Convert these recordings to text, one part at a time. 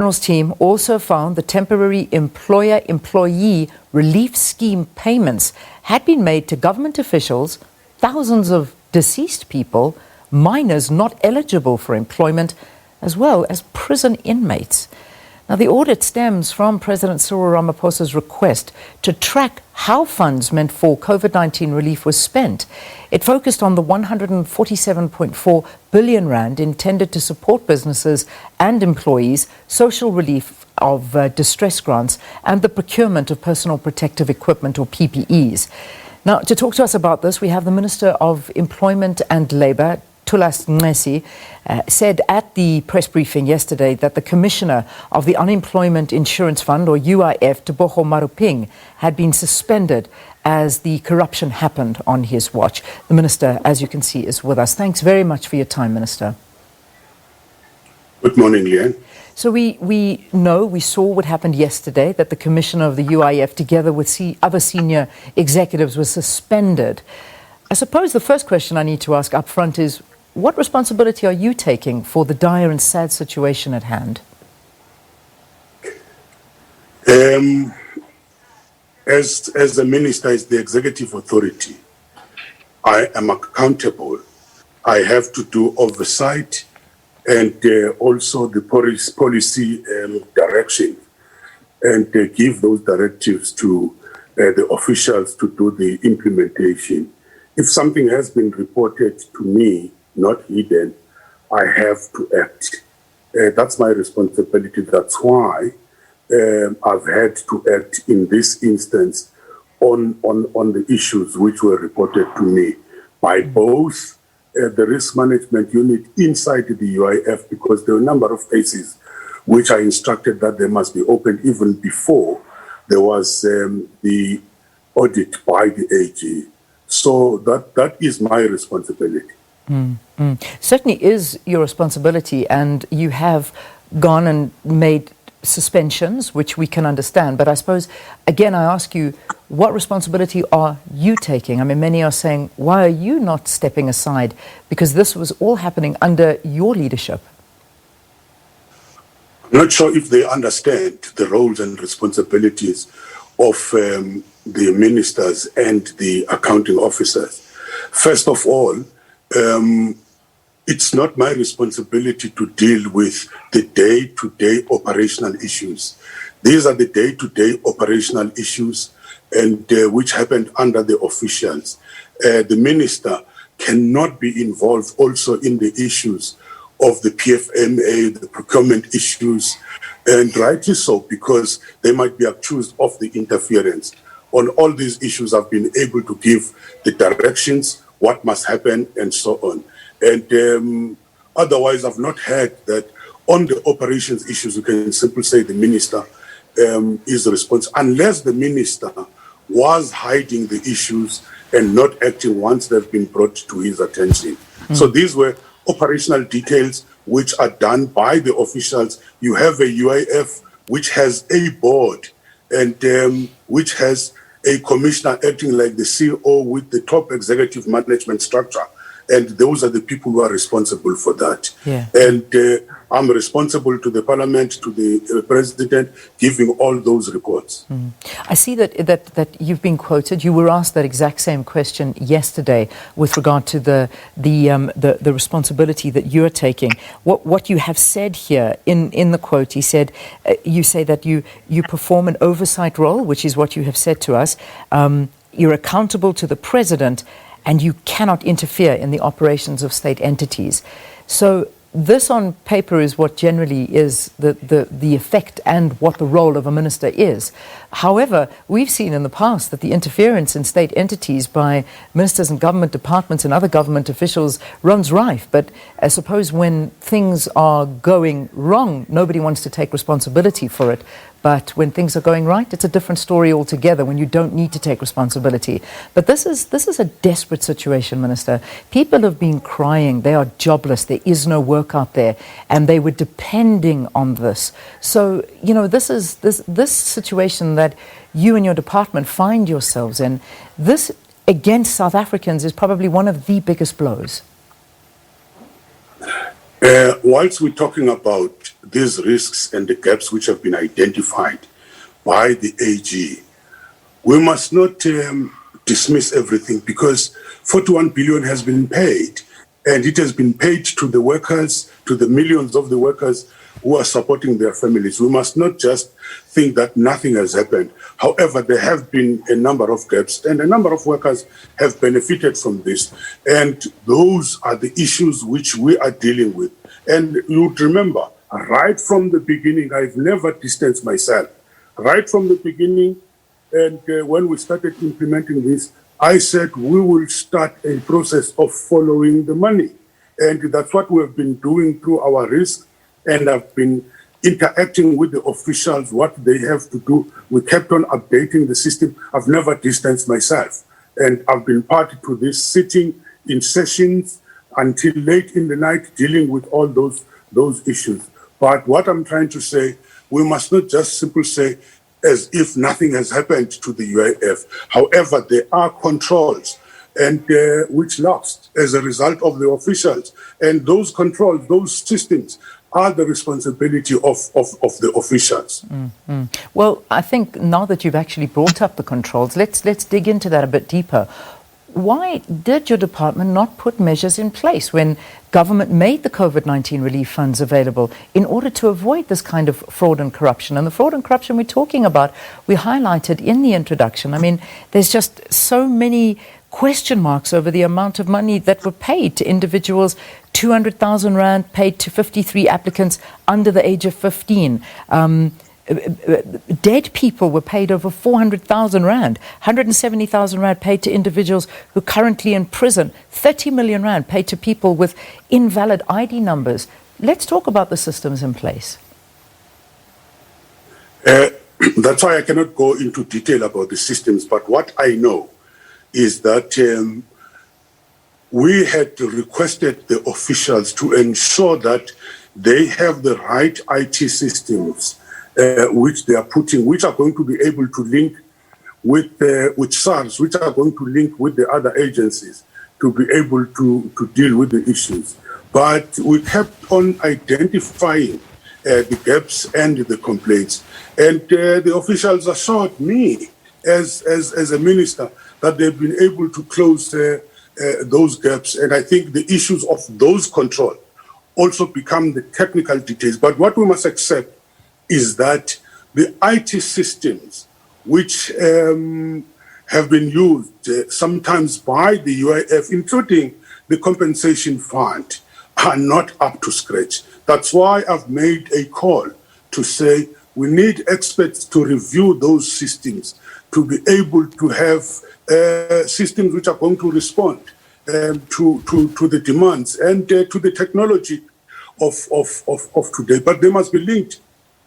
General's team also found the temporary employer-employee relief scheme payments had been made to government officials, thousands of deceased people, minors not eligible for employment, as well as prison inmates. Now, the audit stems from President Cyril Ramaphosa's request to track how funds meant for COVID-19 relief was spent. It focused on the 147.4 billion rand intended to support businesses and employees, social relief of distress grants, and the procurement of personal protective equipment, or PPEs. Now, to talk to us about this, we have the Minister of Employment and Labour, Thulas Nxesi, said at the press briefing yesterday that the Commissioner of the Unemployment Insurance Fund, or UIF, Tebogo Maruping, had been suspended as the corruption happened on his watch. The Minister, as you can see, is with us. Thanks very much for your time, Minister. Good morning, Leanne. So we saw what happened yesterday, that the Commissioner of the UIF, together with other senior executives, was suspended. I suppose the first question I need to ask up front is, what responsibility are you taking for the dire and sad situation at hand? As the Minister, as the executive authority, I am accountable. I have to do oversight and also the policy direction, and give those directives to the officials to do the implementation. If something has been reported to me, not hidden, I have to act. That's my responsibility. That's why I've had to act in this instance on the issues which were reported to me by both the risk management unit inside the UIF, because there were a number of cases which I instructed that they must be opened even before there was the audit by the AG. So that is my responsibility. Certainly is your responsibility, and you have gone and made suspensions, which we can understand. But I suppose, again, I ask you, what responsibility are you taking? I mean, many are saying, why are you not stepping aside? Because this was all happening under your leadership. I'm not sure if they understand the roles and responsibilities of the ministers and the accounting officers. First of all, it's not my responsibility to deal with the day-to-day operational issues. These are the day-to-day operational issues, and which happened under the officials. The minister cannot be involved also in the issues of the PFMA, the procurement issues, and rightly so, because they might be accused of the interference. On all these issues, I've been able to give the directions, what must happen, and so on. And otherwise, I've not heard that on the operations issues, you can simply say the minister is responsible, unless the minister was hiding the issues and not acting once they've been brought to his attention. So these were operational details which are done by the officials. You have a UIF which has a board and which has a commissioner acting like the CEO with the top executive management structure. And those are the people who are responsible for that. Yeah. And I'm responsible to the parliament, to the president, giving all those reports. I see that you've been quoted. You were asked that exact same question yesterday with regard to the responsibility that you're taking. What you have said here in the quote, you say that you perform an oversight role, which is what you have said to us. You're accountable to the president, and you cannot interfere in the operations of state entities. So this on paper is what generally is the effect and what the role of a minister is. However, we've seen in the past that the interference in state entities by ministers and government departments and other government officials runs rife. But I suppose when things are going wrong, nobody wants to take responsibility for it. But when things are going right, it's a different story altogether, when you don't need to take responsibility. But this is a desperate situation, Minister. People have been crying. They are jobless. There is no work out there. And they were depending on this. So, you know, this situation that you and your department find yourselves in, this against South Africans is probably one of the biggest blows. Whilst we're talking about these risks and the gaps which have been identified by the AG, we must not dismiss everything, because 41 billion has been paid, and it has been paid to the workers, to the millions of the workers who are supporting their families. We must not just think that nothing has happened. However, there have been a number of gaps, and a number of workers have benefited from this. And those are the issues which we are dealing with. And you'd remember, right from the beginning, I've never distanced myself. Right from the beginning, and when we started implementing this, I said we will start a process of following the money. And that's what we have been doing through our risk. And I've been interacting with the officials, what they have to do. We kept on updating the system. I've never distanced myself. And I've been party to this, sitting in sessions until late in the night, dealing with all those issues. But what I'm trying to say, we must not just simply say, as if nothing has happened to the UIF. However, there are controls and which lapsed as a result of the officials. And those controls, those systems, are the responsibility of the officials. Mm-hmm. Well, I think now that you've actually brought up the controls, let's dig into that a bit deeper. Why did your department not put measures in place when government made the COVID-19 relief funds available in order to avoid this kind of fraud and corruption? And the fraud and corruption we're talking about, we highlighted in the introduction. I mean, there's just so many question marks over the amount of money that were paid to individuals. 200,000 rand paid to 53 applicants under the age of 15. Dead people were paid over 400,000 rand, 170,000 rand paid to individuals who are currently in prison, 30 million rand paid to people with invalid ID numbers. Let's talk about the systems in place. That's why I cannot go into detail about the systems, but what I know is that we had requested the officials to ensure that they have the right IT systems which they are putting, which are going to be able to link with SARS, which are going to link with the other agencies to be able to deal with the issues. But we kept on identifying the gaps and the complaints. And the officials assured me as a minister that they've been able to close those gaps. And I think the issues of those control also become the technical details. But what we must accept is that the IT systems which have been used sometimes by the UIF, including the compensation fund, are not up to scratch. That's why I've made a call to say we need experts to review those systems to be able to have systems which are going to respond to the demands and to the technology of today. But they must be linked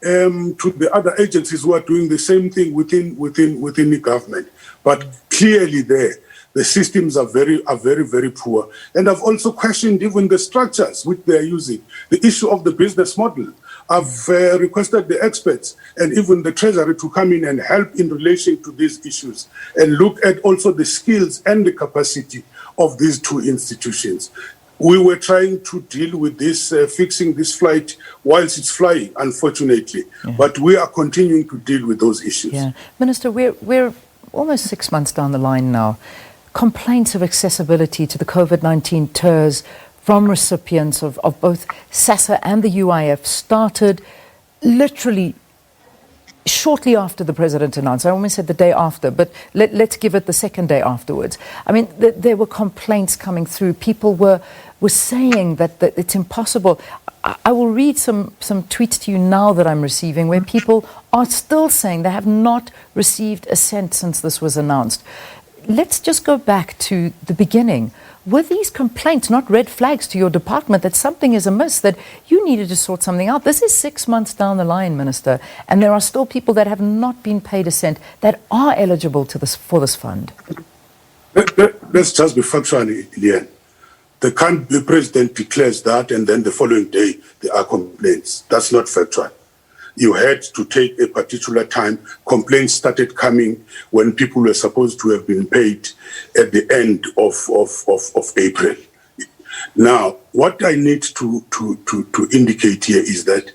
to the other agencies who are doing the same thing within the government. But clearly the systems are very, very poor. And I've also questioned even the structures which they are using, the issue of the business model. I've requested the experts and even the Treasury to come in and help in relation to these issues and look at also the skills and the capacity of these two institutions. We were trying to deal with this, fixing this flight whilst it's flying, unfortunately. Yeah. But we are continuing to deal with those issues. Yeah. Minister, we're almost 6 months down the line now. Complaints of accessibility to the COVID-19 TERS from recipients of both SASSA and the UIF started literally shortly after the president announced. I almost said the day after, but let's give it the second day afterwards. I mean, there were complaints coming through. People were saying that it's impossible. I will read some tweets to you now that I'm receiving where people are still saying they have not received a cent since this was announced. Let's just go back to the beginning. Were these complaints not red flags to your department that something is amiss, that you needed to sort something out? This is 6 months down the line, Minister, and there are still people that have not been paid a cent that are eligible for this fund. Let's just be factual, Leanne. The president declares that, and then the following day there are complaints. That's not factual. You had to take a particular time. Complaints started coming when people were supposed to have been paid at the end of April. Now, what I need to indicate here is that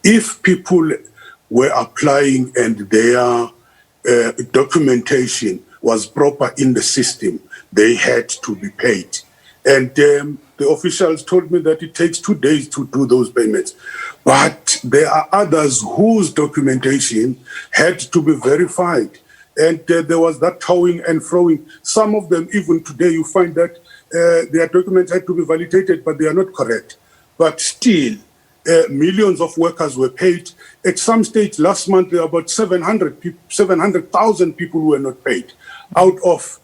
if people were applying and their documentation was proper in the system, they had to be paid. And the officials told me that it takes 2 days to do those payments. But there are others whose documentation had to be verified. And there was that towing and froing. Some of them, even today, you find that their documents had to be validated, but they are not correct. But still, millions of workers were paid. At some stage last month, there were about 700,000 people who were not paid, out of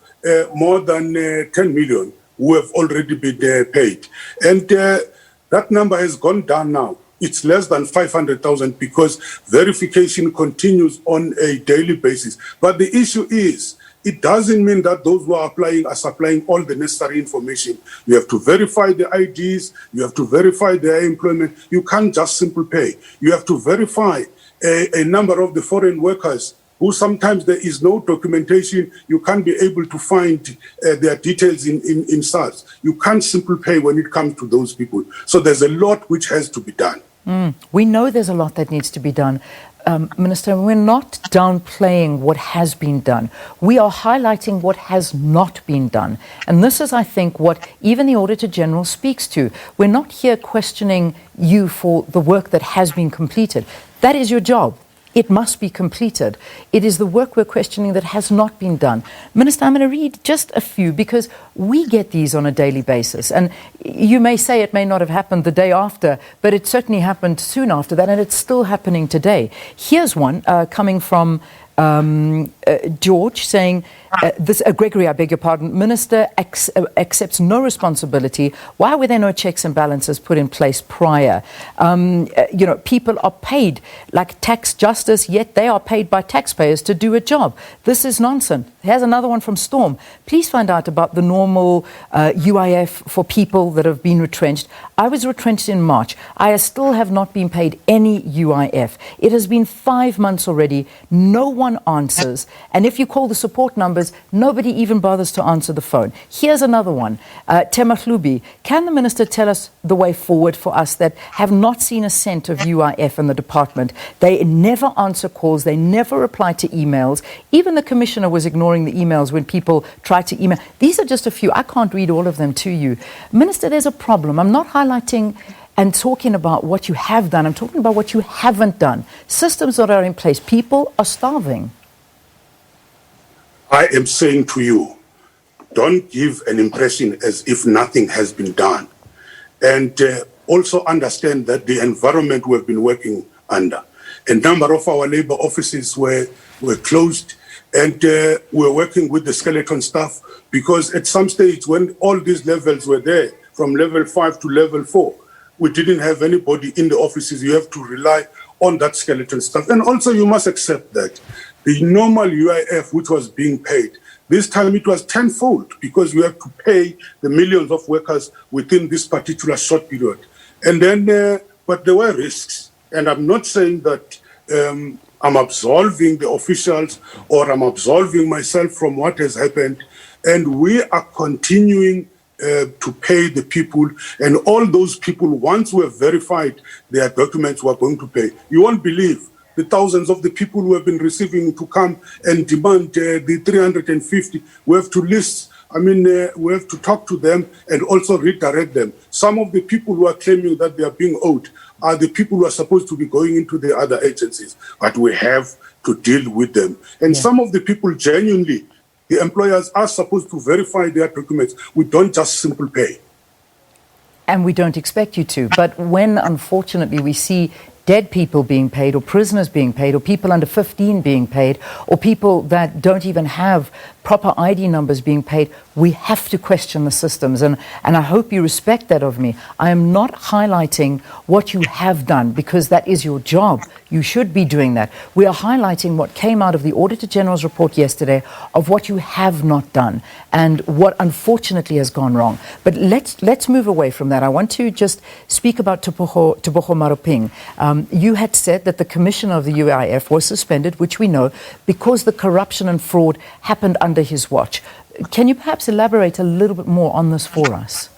more than 10 million who have already been paid. And that number has gone down now. It's less than 500,000 because verification continues on a daily basis. But the issue is, it doesn't mean that those who are applying are supplying all the necessary information. You have to verify the IDs, you have to verify their employment. You can't just simply pay. You have to verify a number of the foreign workers who sometimes there is no documentation. You can't be able to find their details in SARS. You can't simply pay when it comes to those people. So there's a lot which has to be done. We know there's a lot that needs to be done. Minister, we're not downplaying what has been done. We are highlighting what has not been done. And this is, I think, what even the Auditor-General speaks to. We're not here questioning you for the work that has been completed. That is your job. It must be completed. It is the work we're questioning that has not been done. Minister, I'm going to read just a few because we get these on a daily basis. And you may say it may not have happened the day after, but it certainly happened soon after that, and it's still happening today. Here's one coming from George saying, Gregory, I beg your pardon, Minister accepts no responsibility. Why were there no checks and balances put in place prior? People are paid like tax justice, yet they are paid by taxpayers to do a job. This is nonsense. Here's another one from Storm. Please find out about the normal UIF for people that have been retrenched. I was retrenched in March. I still have not been paid any UIF. It has been 5 months already. No one answers. And if you call the support numbers, nobody even bothers to answer the phone. Here's another one. Temahlubi, can the minister tell us the way forward for us that have not seen a cent of UIF in the department? They never answer calls. They never reply to emails. Even the commissioner was ignoring the emails when people tried to email. These are just a few. I can't read all of them to you. Minister, there's a problem. I'm not highlighting and talking about what you have done. I'm talking about what you haven't done. Systems that are in place. People are starving. I am saying to you, don't give an impression as if nothing has been done. And also understand that the environment we've been working under, a number of our labor offices were closed, and we're working with the skeleton staff because at some stage when all these levels were there, from level 5 to level 4, we didn't have anybody in the offices. You have to rely on that skeleton staff. And also you must accept that the normal UIF which was being paid, this time it was tenfold because you have to pay the millions of workers within this particular short period. And then, but there were risks. And I'm not saying that I'm absolving the officials or I'm absolving myself from what has happened. And we are continuing to pay the people, and all those people, once we have verified their documents, we are going to pay. You won't believe the thousands of the people who have been receiving to come and demand the 350. We have to list, we have to talk to them and also redirect them. Some of the people who are claiming that they are being owed are the people who are supposed to be going into the other agencies, but we have to deal with them. And some of the people genuinely, the employers are supposed to verify their documents. We don't just simply pay. And we don't expect you to. But when, unfortunately, we see dead people being paid or prisoners being paid or people under 15 being paid or people that don't even have proper ID numbers being paid, we have to question the systems. And I hope you respect that of me. I am not highlighting what you have done because that is your job. You should be doing that. We are highlighting what came out of the Auditor-General's report yesterday of what you have not done and what unfortunately has gone wrong. But let's move away from that. I want to just speak about Tebogo Maropeng. You had said that the commissioner of the UIF was suspended, which we know, because the corruption and fraud happened under his watch. Can you perhaps elaborate a little bit more on this for us?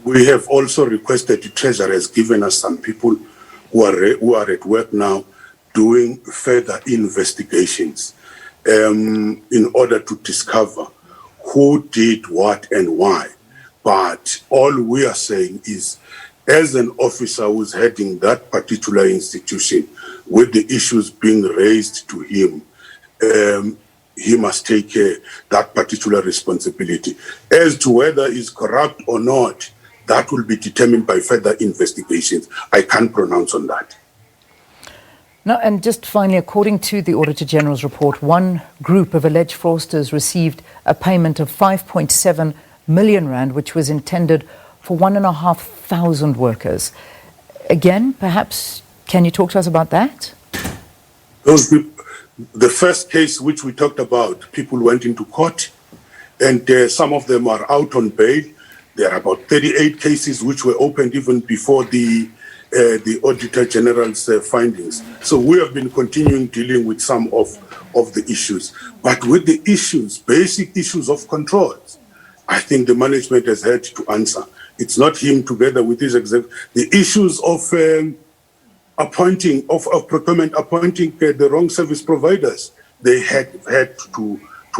We have also requested the Treasury has given us some people who are at work now doing further investigations in order to discover who did what and why. But all we are saying is, as an officer who's heading that particular institution, with the issues being raised to him, he must take that particular responsibility. As to whether he's corrupt or not, that will be determined by further investigations. I can't pronounce on that. Now, and just finally, according to the Auditor-General's report, one group of alleged fraudsters received a payment of 5.7 million rand, which was intended for 1,500 workers. Again, perhaps, can you talk to us about that? Those people, the first case which we talked about, people went into court, and some of them are out on bail. There are about 38 cases which were opened even before the Auditor-General's findings. So we have been continuing dealing with some of the issues. But with the issues, basic issues of controls, I think the management has had to answer. It's not him together with his executive. The issues of procurement appointing the wrong service providers, they had to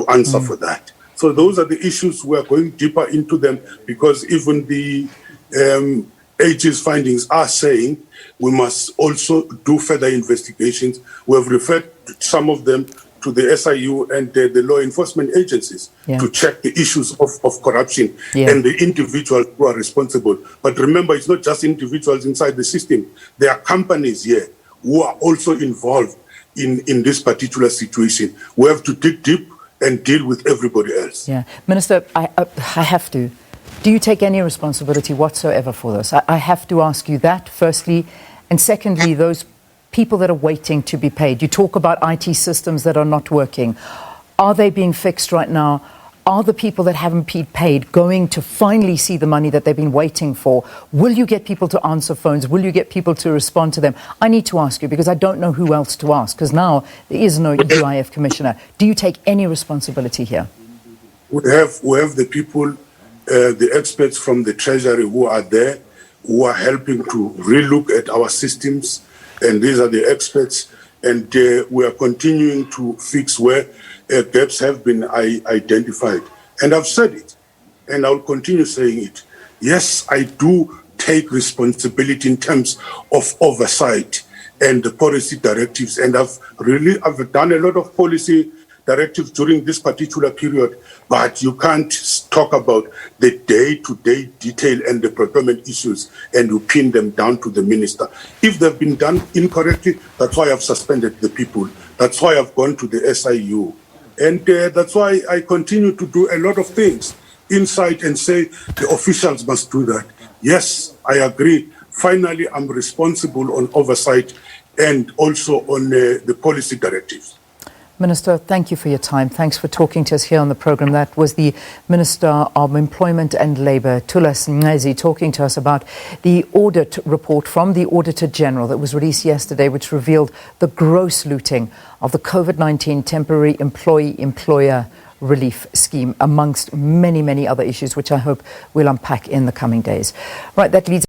answer for that. So those are the issues. We are going deeper into them because even the AG's findings are saying we must also do further investigations. We have referred some of them to the SIU and the law enforcement agencies to check the issues of corruption and the individuals who are responsible. But remember, it's not just individuals inside the system. There are companies here who are also involved in this particular situation. We have to dig deep and deal with everybody else. Yeah. Minister, I have to. Do you take any responsibility whatsoever for this? I have to ask you that, firstly. And secondly, those people that are waiting to be paid. You talk about IT systems that are not working. Are they being fixed right now? Are the people that haven't been paid going to finally see the money that they've been waiting for? Will you get people to answer phones? Will you get people to respond to them? I need to ask you because I don't know who else to ask because now there is no UIF commissioner. Do you take any responsibility here? We have the people, the experts from the Treasury who are there, who are helping to relook at our systems. And these are the experts. And we are continuing to fix where gaps have been identified. And I've said it, and I'll continue saying it. Yes, I do take responsibility in terms of oversight and the policy directives. And I've done a lot of policy directives during this particular period, but you can't talk about the day-to-day detail and the procurement issues and you pin them down to the minister. If they've been done incorrectly, that's why I've suspended the people. That's why I've gone to the SIU. And that's why I continue to do a lot of things inside and say the officials must do that. Yes, I agree. Finally, I'm responsible on oversight and also on the policy directives. Minister, thank you for your time. Thanks for talking to us here on the program. That was the Minister of Employment and Labour, Thulas Nxesi, talking to us about the audit report from the Auditor-General that was released yesterday, which revealed the gross looting of the COVID-19 temporary employee-employer relief scheme, amongst many, many other issues, which I hope we'll unpack in the coming days. Right, that leads